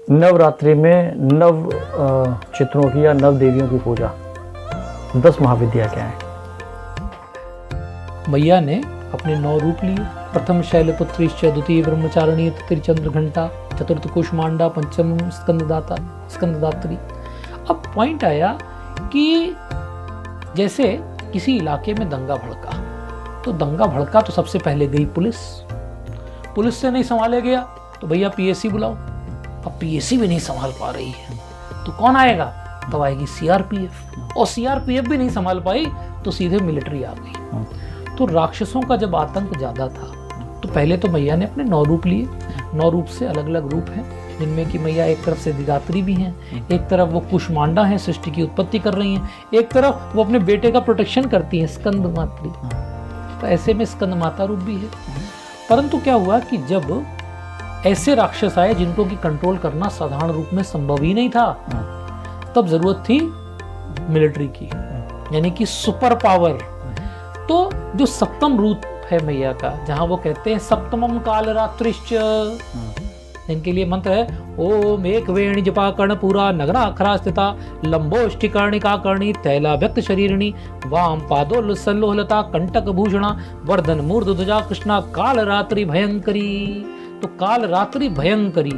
नवरात्रि में नव चित्रों की या नव देवियों की पूजा, 10 महाविद्या क्या है? मैया ने अपने 9 रूप लिए। प्रथम शैलपुत्रीश्च, द्वितीय ब्रह्मचारिणी, तृतीय चंद्रघंटा, चतुर्थ कुष्मांडा, पंचम स्कंददात्री। अब पॉइंट आया कि जैसे किसी इलाके में दंगा भड़का, तो दंगा भड़का तो सबसे पहले गई पुलिस से नहीं संभाला गया तो भैया पीएसी बुलाओ। अब पीएसी भी नहीं संभाल पा रही है तो कौन आएगा? तब आएगी सीआरपीएफ, और सीआरपीएफ भी नहीं संभाल पाई तो सीधे मिलिट्री आ गई। तो राक्षसों का जब आतंक ज्यादा था तो पहले तो मैया ने अपने 9 रूप लिए। 9 रूप से अलग अलग रूप हैं, जिनमें कि मैया एक तरफ से दिदात्री भी हैं, एक तरफ वो कुष्मांडा हैं, सृष्टि की उत्पत्ति कर रही हैं, एक तरफ वो अपने बेटे का प्रोटेक्शन करती हैं, स्कंद मात्री। तो ऐसे में स्कंद माता रूप भी है। परंतु क्या हुआ कि जब ऐसे राक्षस आए जिनको की कंट्रोल करना साधारण रूप में संभव ही नहीं था, तब जरूरत थी मिलिट्री की, यानी कि सुपर पावर। तो जो सप्तम रूप है मैया का, जहां वो कहते हैं सप्तमम काल रात्रिश्च, इनके लिए मंत्र है ओम एक वेणी जपा कर्ण पूरा नगरा अखरा स्थिता लंबोष्टि कर्णिका कर्णी तैला व्यक्त शरीरिणी वाम पादोल सल्लोहलता कंटक भूषणा वर्धन मूर्धध्वजा कृष्णा काल रात्रि भयंकरी। तो काल रात्रि भयंकरी।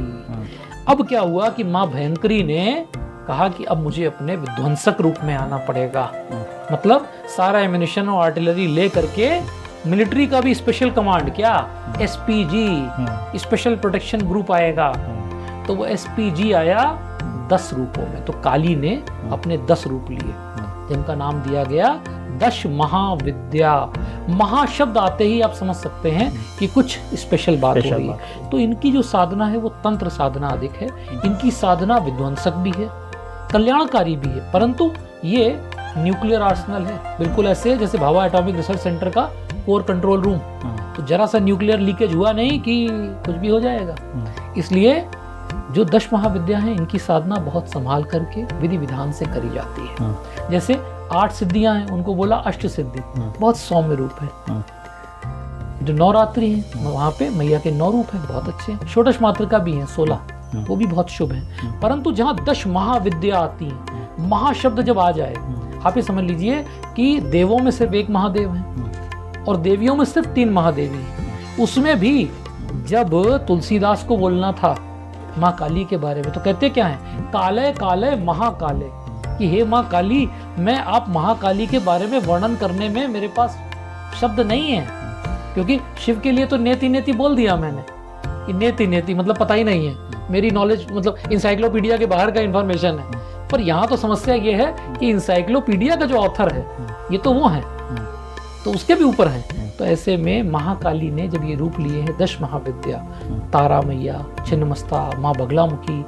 अब क्या हुआ कि माँ भयंकरी ने कहा कि अब मुझे अपने विध्वंसक रूप में आना पड़ेगा। मतलब सारा एम्युनिशन और आर्टिलरी ले करके मिलिट्री का भी स्पेशल कमांड, क्या एसपीजी, स्पेशल प्रोटेक्शन ग्रुप आएगा। तो वो एसपीजी आया 10 रूपों में। तो काली ने अपने 10 रूप लिए, जिनका नाम दिया गया 10 महाविद्या। महाशब्द आते ही आप समझ सकते हैं कि कुछ स्पेशल बात हो रही है। तो इनकी जो साधना है वो तंत्र साधना अधिक है। इनकी साधना विध्वंसक भी है, कल्याणकारी भी है, परंतु ये न्यूक्लियर आर्सेनल है। बिल्कुल ऐसे जैसे भाभा एटॉमिक रिसर्च सेंटर का कोर कंट्रोल रूम। तो जरा सा न्यूक्लियर लीकेज हुआ नहीं कि कुछ भी हो जाएगा। इसलिए जो 10 महाविद्या हैं, इनकी साधना बहुत संभाल करके विधि विधान से करी जाती है। जैसे 8 सिद्धियां हैं, उनको बोला अष्ट सिद्धि, बहुत सौम्य रूप है। जो नवरात्रि है वहां पे मैया के 9 रूप हैं, बहुत अच्छे हैं। षोडश मातृका भी हैं 16, वो भी बहुत शुभ है। परंतु जहां 10 महाविद्या आती है, महाशब्द जब आ जाए, आप ये समझ लीजिए कि देवों में सिर्फ 1 महादेव है और देवियों में सिर्फ 3 महादेवी हैं। उसमें भी जब तुलसीदास को बोलना था माँ काली के बारे में, तो कहते क्या है? काले काले महाकाले, कि हे माँ काली, मैं आप महाकाली के बारे में वर्णन करने में मेरे पास शब्द नहीं है। क्योंकि शिव के लिए तो नेति नेति बोल दिया मैंने, कि नेति नेति मतलब पता ही नहीं है, मेरी नॉलेज मतलब इंसाइक्लोपीडिया के बाहर का इंफॉर्मेशन है। पर यहाँ तो समस्या ये है कि इंसाइक्लोपीडिया का जो ऑथर है ये तो वो है, तो उसके भी ऊपर है। तो ऐसे में महाकाली ने जब ये रूप लिए हैं 10 महाविद्या, तारा मैया, छिन्नमस्ता, माँ बगलामुखी,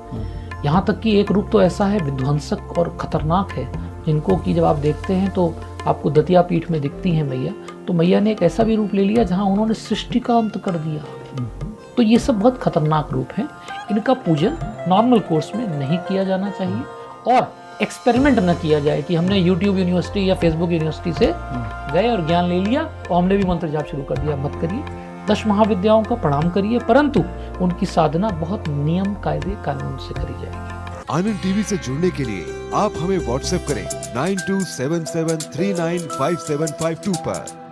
यहाँ तक कि एक रूप तो ऐसा है विध्वंसक और खतरनाक है, जिनको कि जब आप देखते हैं तो आपको दतिया पीठ में दिखती हैं मैया। तो मैया ने एक ऐसा भी रूप ले लिया जहाँ उन्होंने सृष्टि का अंत कर दिया। तो ये सब बहुत खतरनाक रूप हैं। इनका पूजन नॉर्मल कोर्स में नहीं किया जाना चाहिए, और एक्सपेरिमेंट न किया जाए कि हमने YouTube यूनिवर्सिटी या Facebook यूनिवर्सिटी से गए और ज्ञान ले लिया और हमने भी मंत्र जाप शुरू कर दिया। मत करिए। 10 महाविद्याओं का प्रणाम करिए, परंतु उनकी साधना बहुत नियम कायदे कानून से करी जाएगी। आनंद टीवी से जुड़ने के लिए आप हमें व्हाट्सएप करें 9277395752 पर।